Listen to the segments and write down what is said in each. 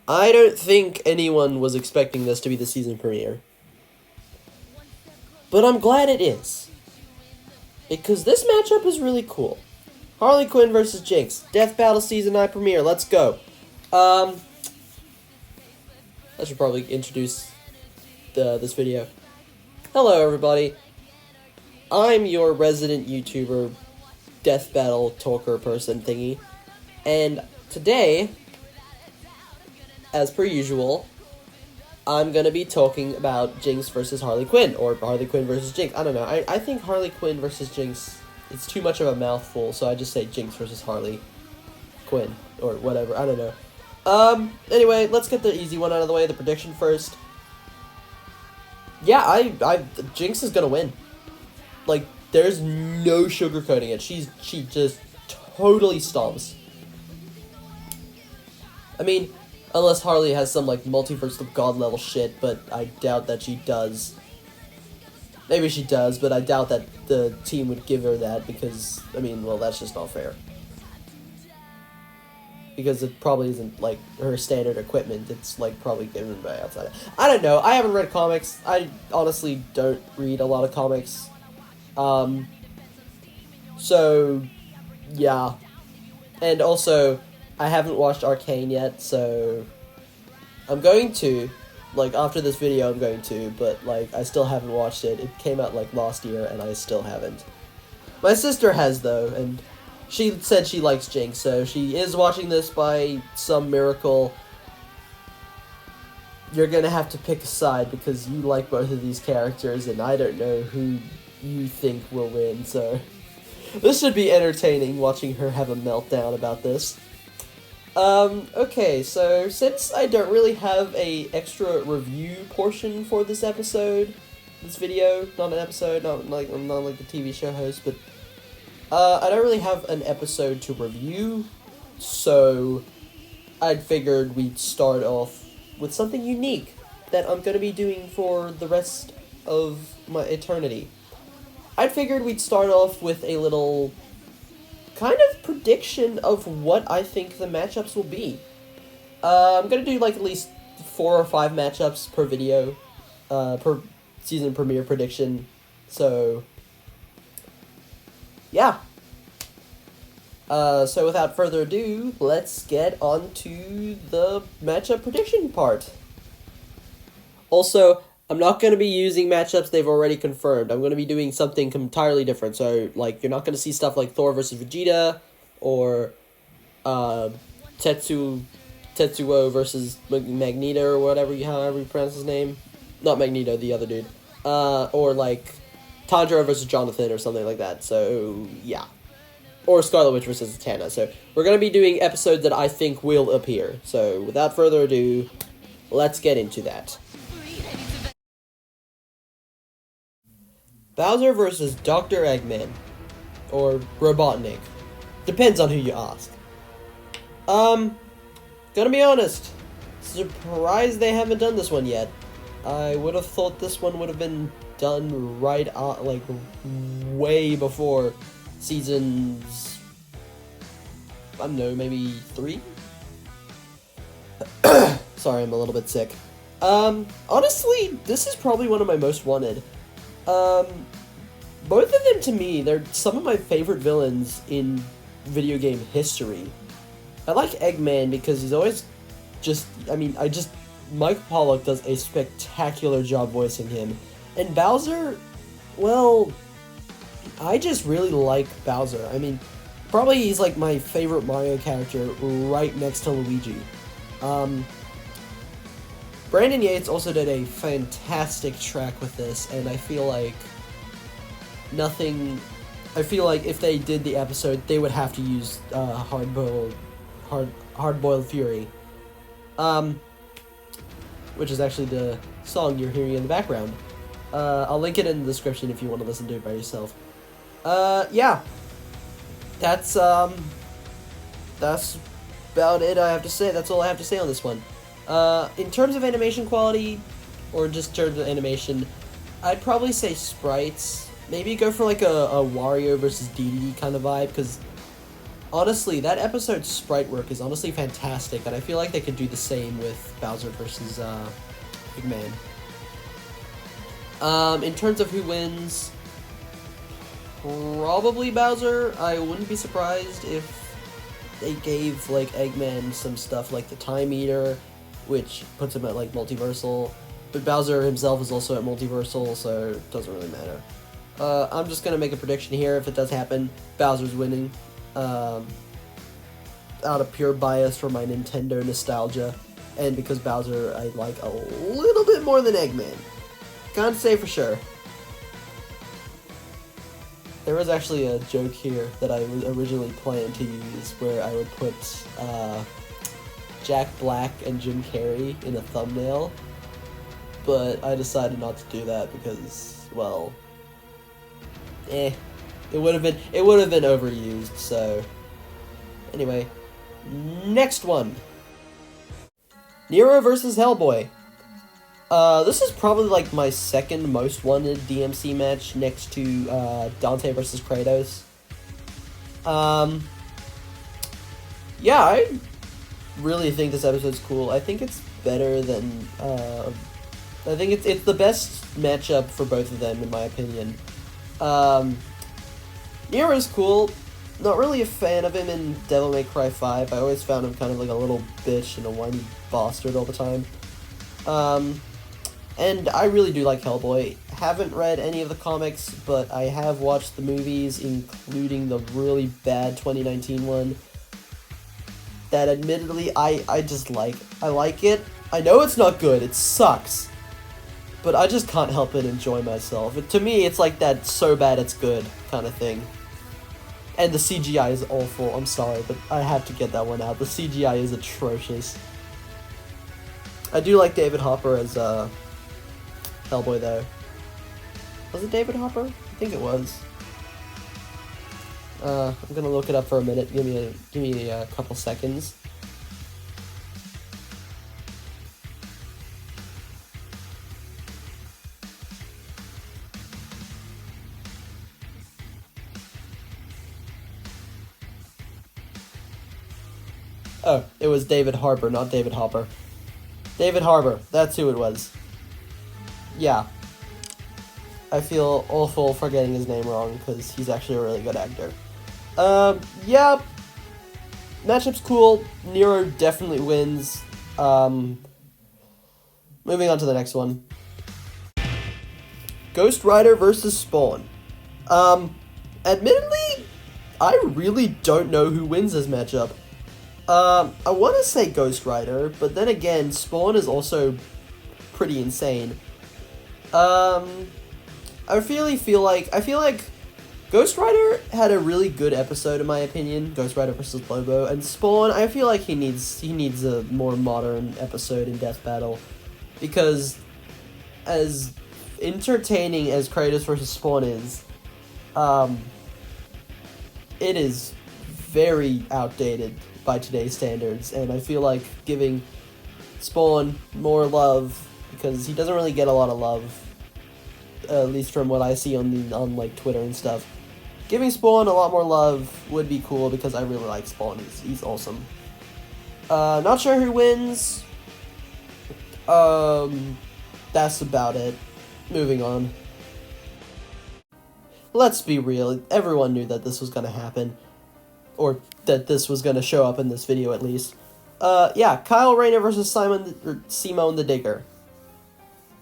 I don't think anyone was expecting this to be the season premiere. But I'm glad it is. Because this matchup is really cool. Harley Quinn versus Jinx. Death Battle Season 9 premiere. Let's go. I should probably introduce this video. Hello, everybody. I'm your resident YouTuber, Death Battle talker person thingy. And today, as per usual, I'm going to be talking about Jinx versus Harley Quinn, or Harley Quinn versus Jinx. I don't know. I think Harley Quinn versus Jinx, it's too much of a mouthful, so I just say Jinx versus Harley Quinn, or whatever. I don't know. Anyway, let's get the easy one out of the way, the prediction first. Yeah, Jinx is going to win. Like, there's no sugarcoating it. She just totally stomps. I mean, unless Harley has some, like, multiverse of God level shit, but I doubt that she does. Maybe she does, but I doubt that the team would give her that because, I mean, well, that's just not fair. Because it probably isn't, like, her standard equipment. It's, like, probably given by outside. I don't know. I haven't read comics. I honestly don't read a lot of comics. So, yeah. And also, I haven't watched Arcane yet, so I'm going to, like, after this video I'm going to, but, like, I still haven't watched it. It came out, like, last year, and I still haven't. My sister has, though, and she said she likes Jinx, so she is watching this by some miracle. You're gonna have to pick a side, because you like both of these characters, and I don't know who you think will win, so this should be entertaining, watching her have a meltdown about this. Okay, so since I don't really have a extra review portion for this episode, this video, not an episode, not like the TV show host, but I don't really have an episode to review, so I figured we'd start off with something unique that I'm gonna be doing for the rest of my eternity. I figured we'd start off with a little kind of prediction of what I think the matchups will be. I'm gonna do like at least 4 or 5 matchups per video, per season premiere prediction. So, yeah. So without further ado, let's get on to the matchup prediction part. Also, I'm not going to be using matchups they've already confirmed. I'm going to be doing something entirely different. So, like, you're not going to see stuff like Thor versus Vegeta, or Tetsuo versus Magneto, or whatever, however you pronounce his name. Not Magneto, the other dude. Or, like, Tanjiro versus Jonathan, or something like that. So, yeah. Or Scarlet Witch versus Zatanna. So, we're going to be doing episodes that I think will appear. So, without further ado, let's get into that. Bowser versus Dr. Eggman, or Robotnik. Depends on who you ask. Gonna be honest, surprised they haven't done this one yet. I would have thought this one would have been done right on, like, way before seasons, I don't know, maybe 3? Sorry, I'm a little bit sick. Honestly, this is probably one of my most wanted. Both of them, to me, they're some of my favorite villains in video game history. I like Eggman because he's always Mike Pollock does a spectacular job voicing him. And Bowser, well, I just really like Bowser. I mean, probably he's like my favorite Mario character right next to Luigi. Brandon Yates also did a fantastic track with this, and I feel like if they did the episode, they would have to use Hard-Boiled Fury, which is actually the song you're hearing in the background. I'll link it in the description if you want to listen to it by yourself. Yeah, that's about it. I have to say. That's all I have to say on this one. In terms of animation quality, or just terms of animation, I'd probably say sprites. Maybe go for like a Wario versus DDD kind of vibe, because Honestly, that episode's sprite work is honestly fantastic, and I feel like they could do the same with Bowser versus Eggman. In terms of who wins, probably Bowser. I wouldn't be surprised if they gave like Eggman some stuff like the Time Eater, which puts him at like multiversal. But Bowser himself is also at multiversal, so it doesn't really matter. I'm just gonna make a prediction here. If it does happen, Bowser's winning. Out of pure bias for my Nintendo nostalgia, and because Bowser I like a little bit more than Eggman. Can't say for sure. There was actually a joke here that I was originally planned to use where I would put Jack Black and Jim Carrey in a thumbnail, but I decided not to do that because, well, it would have been overused. So anyway, next one, Nero versus Hellboy. This is probably like my second most wanted DMC match next to Dante versus Kratos. Yeah, I really think this episode's cool. I think it's better than I think it's the best matchup for both of them in my opinion. Nero's cool. Not really a fan of him in Devil May Cry 5. I always found him kind of like a little bitch and a whiny bastard all the time. And I really do like Hellboy. Haven't read any of the comics, but I have watched the movies, including the really bad 2019 one. That admittedly, I just like. I like it. I know it's not good, it sucks. But I just can't help but enjoy myself. To me, it's like that so bad it's good kind of thing. And the CGI is awful, I'm sorry, but I have to get that one out. The CGI is atrocious. I do like David Hopper as, Hellboy, though. Was it David Hopper? I think it was. I'm gonna look it up for a minute. Give me a couple seconds. Oh, it was David Harbour, not David Hopper. David Harbour, that's who it was. Yeah. I feel awful for getting his name wrong, because he's actually a really good actor. Yeah. Matchup's cool. Nero definitely wins. Moving on to the next one. Ghost Rider versus Spawn. Admittedly, I really don't know who wins this matchup. I want to say Ghost Rider, but then again, Spawn is also pretty insane. I feel like Ghost Rider had a really good episode in my opinion, Ghost Rider vs. Lobo, and Spawn, I feel like he needs a more modern episode in Death Battle, because as entertaining as Kratos vs. Spawn is, it is very outdated by today's standards, and I feel like giving Spawn more love, because he doesn't really get a lot of love, at least from what I see on like Twitter and stuff. Giving Spawn a lot more love would be cool, because I really like Spawn. He's awesome. Not sure who wins. That's about it. Moving on. Let's be real. Everyone knew that this was gonna happen. Or that this was going to show up in this video, at least. Yeah, Kyle Rayner versus Simone the Digger.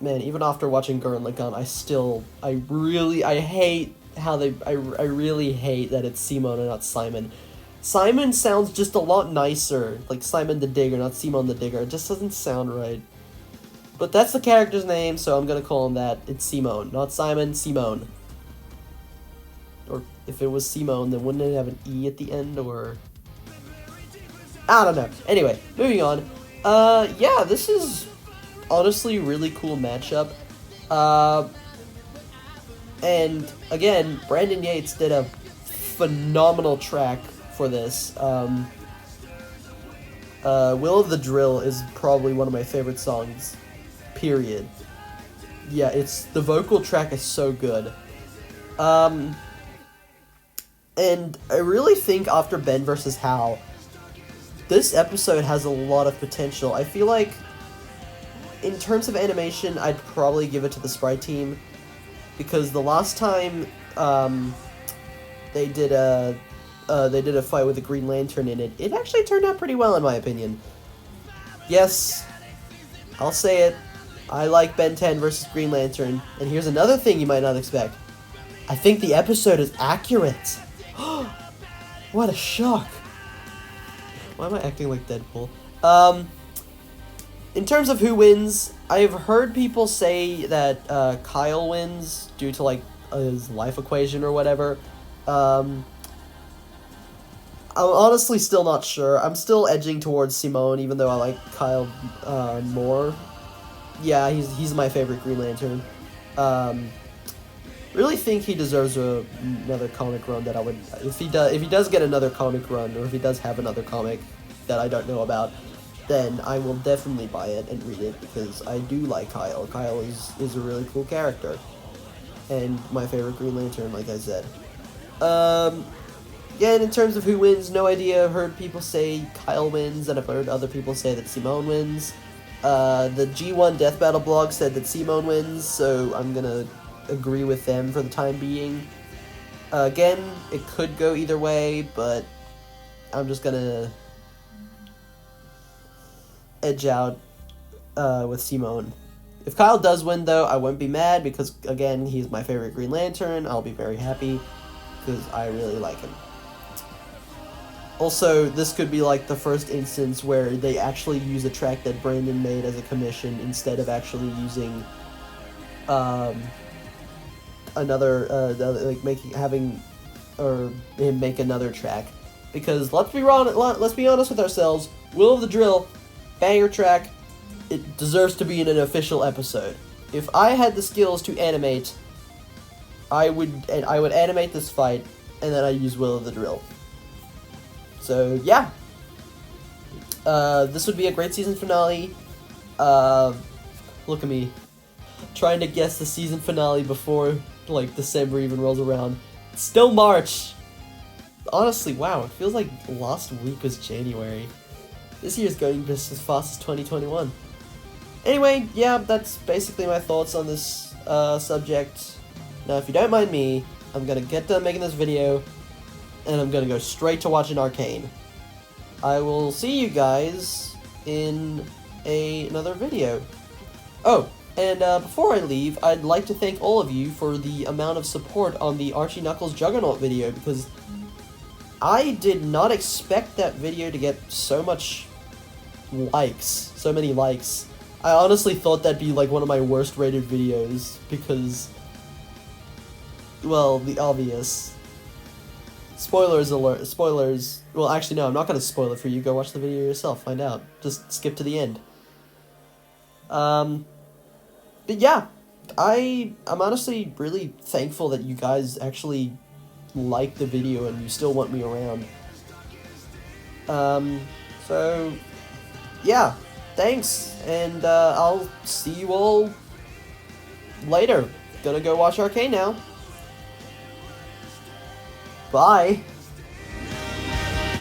Man, even after watching Gurren Lagann, I hate how I really hate that it's Simone and not Simon. Simon sounds just a lot nicer, like Simon the Digger, not Simone the Digger. It just doesn't sound right. But that's the character's name, so I'm going to call him that. It's Simone, not Simon, Simone. Or if it was Simone, then wouldn't it have an E at the end, or... I don't know. Anyway, moving on. Yeah, this is honestly a really cool matchup. And, again, Brandon Yates did a phenomenal track for this. Will of the Drill is probably one of my favorite songs, period. Yeah, the vocal track is so good. And I really think after Ben versus Hal, this episode has a lot of potential. I feel like, in terms of animation, I'd probably give it to the Sprite team, because the last time they did a fight with the Green Lantern in it, it actually turned out pretty well in my opinion. Yes, I'll say it. I like Ben 10 versus Green Lantern, and here's another thing you might not expect. I think the episode is accurate. What a shock. Why am I acting like Deadpool? In terms of who wins, I've heard people say that Kyle wins due to like his life equation or whatever. I'm honestly still not sure. I'm still edging towards Simone, even though I like Kyle more. Yeah, he's my favorite Green Lantern. Really think he deserves another comic run that I would, if he does get another comic run, or if he does have another comic that I don't know about, then I will definitely buy it and read it, because I do like Kyle. Kyle is a really cool character, and my favorite Green Lantern, like I said. Again, in terms of who wins, no idea. I've heard people say Kyle wins, and I've heard other people say that Simone wins. The G1 Death Battle blog said that Simone wins, so I'm gonna agree with them for the time being. Again, it could go either way, but I'm just gonna edge out with Simone. If Kyle does win, though, I won't be mad, because, again, he's my favorite Green Lantern. I'll be very happy, because I really like him. Also, this could be like the first instance where they actually use a track that Brandon made as a commission instead of actually using him make another track. Because let's be honest with ourselves, Will of the Drill, banger track, it deserves to be in an official episode. If I had the skills to animate, I would animate this fight, and then I'd use Will of the Drill. So, yeah. This would be a great season finale. Look at me. Trying to guess the season finale before, like, December even rolls around. It's still March! Honestly, wow, it feels like last week was January. This year's going just as fast as 2021. Anyway, yeah, that's basically my thoughts on this subject. Now, if you don't mind me, I'm gonna get done making this video, and I'm gonna go straight to watching Arcane. I will see you guys in another video. Oh, and before I leave, I'd like to thank all of you for the amount of support on the Archie Knuckles Juggernaut video, because I did not expect that video to get so many likes. I honestly thought that'd be like one of my worst rated videos, because, well, the obvious. Spoilers alert, spoilers. Well, actually, no, I'm not going to spoil it for you. Go watch the video yourself, find out. Just skip to the end. But yeah, I'm honestly really thankful that you guys actually like the video and you still want me around. So, yeah, thanks, and I'll see you all later. Gonna go watch Arcane now. Bye.